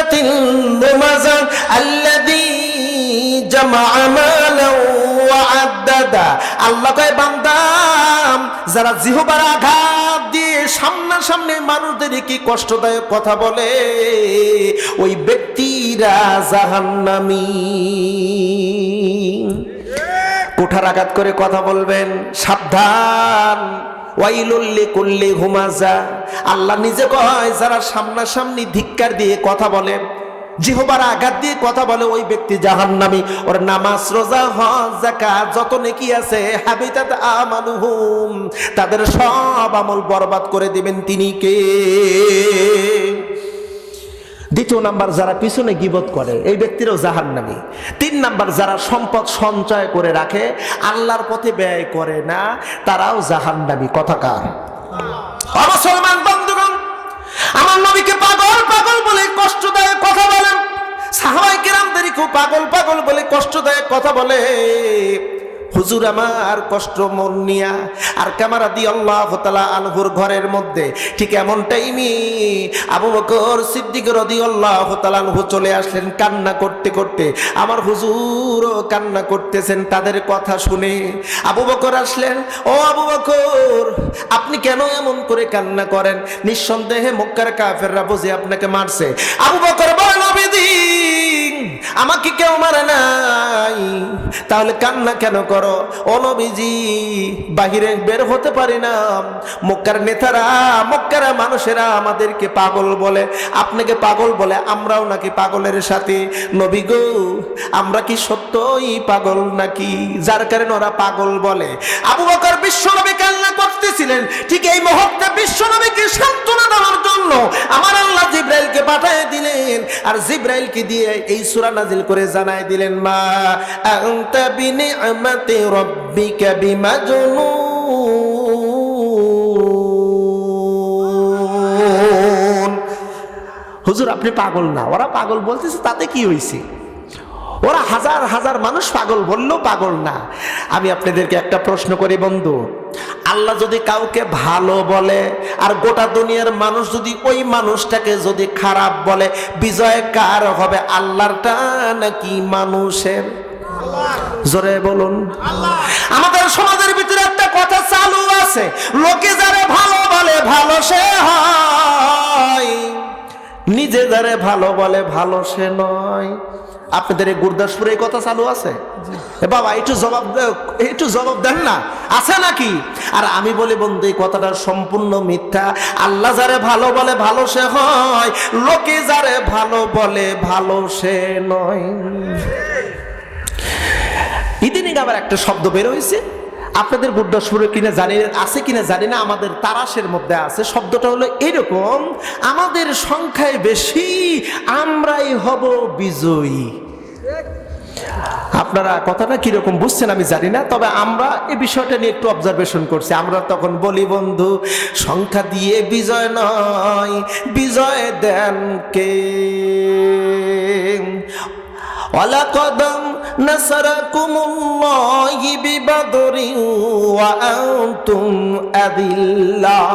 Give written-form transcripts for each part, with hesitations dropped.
হামাযাতিল লুমাযা আল্লাযী জামাআ মালাও ওয়া আদ্দাদা। আল্লাহ কয় বান্দা, যারা জিহ্বার আঘাত দিয়ে সামনাসামনি মানুষদের কি কষ্টদায়ক কথা বলে, ওই ব্যক্তিরা জাহান্নামী। কুঠার আঘাত করে কথা বলবেন, সাবধান। ওয়াইলুল লিকুল্লি হুমাযা। আল্লাহ নিজে কয়, যারা সামনাসামনি ধিক্কার দিয়ে কথা বলে, জিহ্বার আঘাত দিয়ে কথা বলে, ওই ব্যক্তি জাহান্নামী। ওর নামাজ, রোজা, হজ, যাকাত যত নেকি আছে, হাবিতাত আমালুহুম, তাদের সব আমল বরবাদ করে দিবেন তিনি কে? দ্বিতীয় নাম্বার, যারা পিছনে গীবত করে, এই ব্যক্তিরাও জাহান্নামী। 3 নাম্বার, যারা সম্পদ সঞ্চয় করে রাখে, আল্লাহর পথে ব্যয় করে না, তারাও জাহান্নামী। কথা কার? মুসলমান বন্ধুগণ, আমার নবীকে পাগল পাগল বলে কষ্টদায়ক কথা বলেন, সাহাবায়ে কেরামদেরকেও পাগল পাগল বলে কষ্টদায়ক কথা বলে। হুজুর আমার কষ্ট মন নিয়া আর কামা রাদিয়াল্লাহু তাআলা আনহুর ঘরের মধ্যে ঠিক এমন টাইমে আবু বকর সিদ্দিক রাদিয়াল্লাহু তাআলা আনহু চলে আসলেন কান্না করতে করতে। আমার হুজুরও কান্না করতেছেন তাদের কথা শুনে। আবু বকর আসলেন, ও আবু বকর, আপনি কেন এমন করে কান্না করেন? নিঃসন্দেহে মক্কার কাফেররা বুঝে আপনাকে মারছে। আবু বকর বলেন, নবীজি, আমাকে কেউ মারে নাই, তাহলে কান্না কেন করো? ও নবীজি, বাহিরে বের হতে পারি না, মক্কার নেতারা, মক্কার মানুষেরা আমাদেরকে পাগল বলে, আপনাকে পাগল বলে, আমরাও নাকি পাগলের সাথে। নবী গো, আমরা কি সত্যই পাগল নাকি, যার কারণে ওরা পাগল বলে? আবু বকর বিশ্বনবী কান্না করতেছিলেন, ঠিক এই মুহূর্তে বিশ্বনবীকে সান্ত্বনা দেওয়ার জন্য আমার আল্লাহ জিবরাইলকে পাঠিয়ে দিলেন, আর জিবরাইলকে দিয়ে এই সূরা নাজিল করে জানায় দিলেন, মা আনতা বিনিআমাতি রাব্বিকা বিমাজনুন। হুজুর, আপনি পাগল না। ওরা পাগল বলতেছে, তাতে কি হয়েছে? ওরা হাজার হাজার মানুষ পাগল বললেও পাগল না। আমি আপনাদেরকে একটা প্রশ্ন করি বন্ধু, আল্লাহ যদি কাউকে ভালো বলে আর গোটা দুনিয়ার মানুষ যদি ওই মানুষটাকে যদি খারাপ বলে, বিজয় কার হবে, আল্লাহরটা নাকি মানুষের? জোরে বলুন। আমাদের সমাজের ভিতরে একটা কথা চালু আছে, লোকে যারে ভালো বলে ভালো সে হয়, নিজে যারে ভালো বলে ভালো সে নয়। আপনাদের এই গুরদাসপুরে এই কথা চালু আছে? বাবা একটু জবাব দেন না, আছে নাকি? আর আমি বলি বন্ধু, এই কথাটা সম্পূর্ণ মিথ্যা। আল্লাহ যারে ভালো বলে ভালো সে হয়, লোকে যারে ভালো বলে ভালো সে নয়। ইদানিং আবার একটা শব্দ বের হয়েছে, আপনাদের গুরদাসপুরে কিনা জানি, আছে কিনা জানি না, আমাদের তারাশের মধ্যে আছে। শব্দটা হলো এরকম, আমাদের সংখ্যায় বেশি, আমরাই হব বিজয়ী। আপনারা কথাটা কিরকম বুঝছেন আমি জানি না, তবে আমরা এই বিষয়টা নিয়ে একটু অবজারভেশন করছি। আমরা তখন বলি, বন্ধু, সংখ্যা দিয়ে বিজয় নয়, বিজয় দেন কে? ওয়ালাকাদ নাসারাকুমুল্লাহু বিবাদরিন ওয়া আনতুম আযিল্লাহ।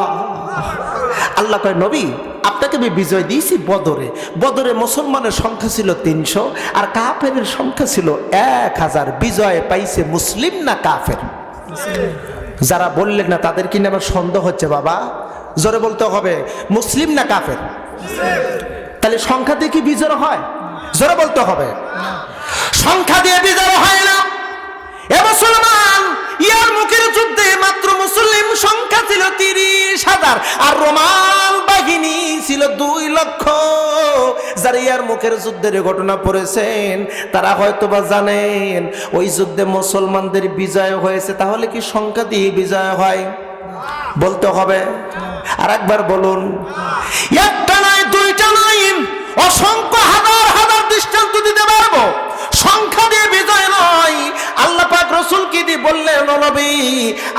আল্লাহ কয়, নবী, আপনাকে আমি বিজয় দিয়েছি বদরে। বদরে মুসলমানের সংখ্যা ছিল 300 আর কাফেরের সংখ্যা ছিল 1000। বিজয় পাইছে মুসলিম না কাফের? যারা বললেন না তাদের কিনে আমার সন্দেহ হচ্ছে। বাবা জোরে বলতে হবে, মুসলিম না কাফের? তাহলে সংখ্যা দিয়ে কি বিজয় হয়? জোরে বলতে হবে, সংখ্যা দিয়ে বিজয় হয় না। এ মুসলমান, ইয়ার মুখের যুদ্ধে মাত্র মুসলিম সংখ্যা ছিল 30,000 আর রোমান বাহিনী ছিল 2 লক্ষ। যারা ইয়ার মুখের যুদ্ধের ঘটনা পড়েছেন তারা হয়তোবা জানেন ওই যুদ্ধে মুসলমানদের বিজয় হয়েছে। তাহলে কি সংখ্যা দিয়ে বিজয় হয়? বলতে হবে। আর একবার বলুন, একটা নয়, দুইটা নয়, অসংখ্য হাজার হাজার দৃষ্টান্ত দিতে পারবো। সংখ্যা দিয়ে বিজয় নয়। আল্লাহ পাক রাসূলকে দিয়ে বললেন, নবী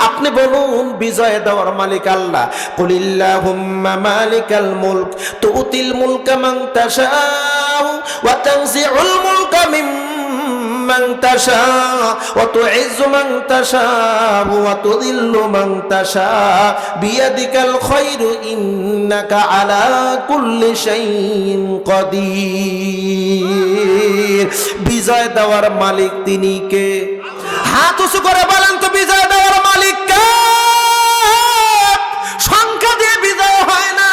আপনি বলুন বিজয় দেওয়ার মালিক আল্লাহ। কুলিল্লাহুম্মা মালিকাল মুলক তুতিল মুলকা মান তাশাউ ওয়া তানজিউল মুলকা মান তাশা ওয়া তুইজ্জু মান তাশা ওয়া তুযিল্লু মান তাশা বিয়াদিকাল খায়রু ইন্নাকা আলা কুল্লি শাইইন কাদির। বিজয় দেওয়ার মালিক তিনি কে? হাত উঁচু করে বলেন তো, বিজয় দেওয়ার মালিক কে? সংখ্যা দিয়ে বিজয় হয় না,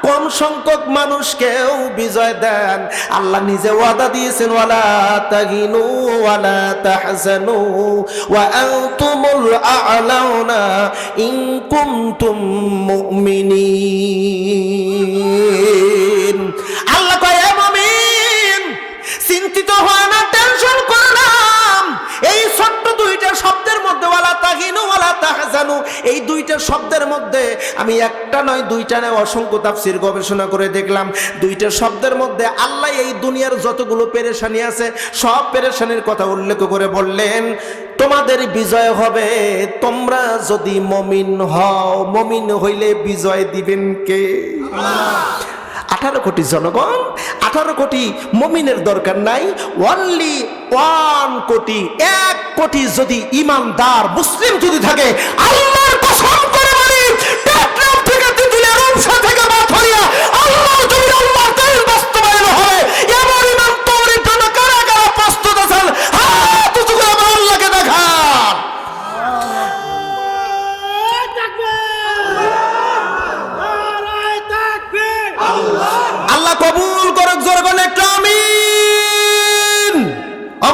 কম সংখ্যক মানুষকেও বিজয় দেন। আল্লাহ নিজে ওয়াদা দিয়েছেন, ওয়ালা তাহিনু ওয়ালা তাহজানু ওয়া আনতুমুল আ'লাউনা ইন কুনতুম মুমিনিন। আল্লাহ কয়, হে মুমিন, চিন্তিত হয় না, টেনশন করে না। এই ছোট্ট দুইটা শব্দের মধ্যে, ওয়ালা তাহিনু ওয়ালা তাহজানু, এই দুইটা শব্দের মধ্যে আমি একটা নয়, দুইটা নয়, অসংখ্য তাফসীর গবেষণা করে দেখলাম, দুইটা শব্দের মধ্যে আল্লাহ এই দুনিয়ার যতগুলো পেরেশানি আছে সব পেরেশানির কথা উল্লেখ করে বললেন, তোমাদের বিজয় হবে তোমরা যদি মুমিন হও। মুমিন হইলে বিজয় দিবেন কে? 18 কোটি জনগণ, 18 কোটি মুমিনের দরকার নাই, অনলি 1 কোটি, 1 কোটি যদি ইমানদার মুসলিম যদি থাকে, আল্লাহর কসম করে বলি, টেকনাফ থেকে তিতুলিয়া, রূপসা থেকে বাথরিয়া, আল্লাহ যদি আল্লাহর দিন বাস্তবায়ন হয়, এমন ইমান তৈরির জন্য কারা কারা প্রস্তুত আছেন? হাত উঁচু করে আমার আল্লাহকে দেখান। আল্লাহ কবুল করুক, জোরে বলেন একটু আমিন।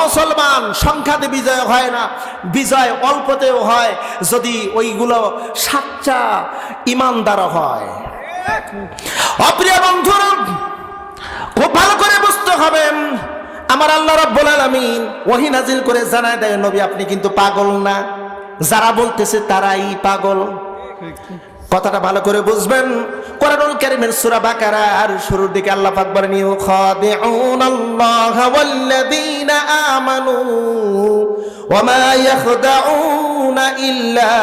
মুসলমান, সংখ্যাতে বিজয় হয় না, বিজয় অল্পতেও হয় যদি ওইগুলো সাচ্চা ইমানদার হয়। অপ্রিয় বন্ধুরা, খুব ভালো করে বুঝতে হবে, আমার আল্লাহ রাব্বুল আলামিন ওহী নাজিল করে জানায় দেয়, নবী আপনি কিন্তু পাগল না, যারা বলতেছে তারাই পাগল। কথাটা ভালো করে বুঝবেন। কোরআনুল কারীমের সূরা বাকারার শুরুর দিকে আল্লাহ পাক বলেন, ইউখাদিউনাল্লাহা ওয়াল্লাযীনা আমানু ওয়া মা ইয়াখদাউনা ইল্লা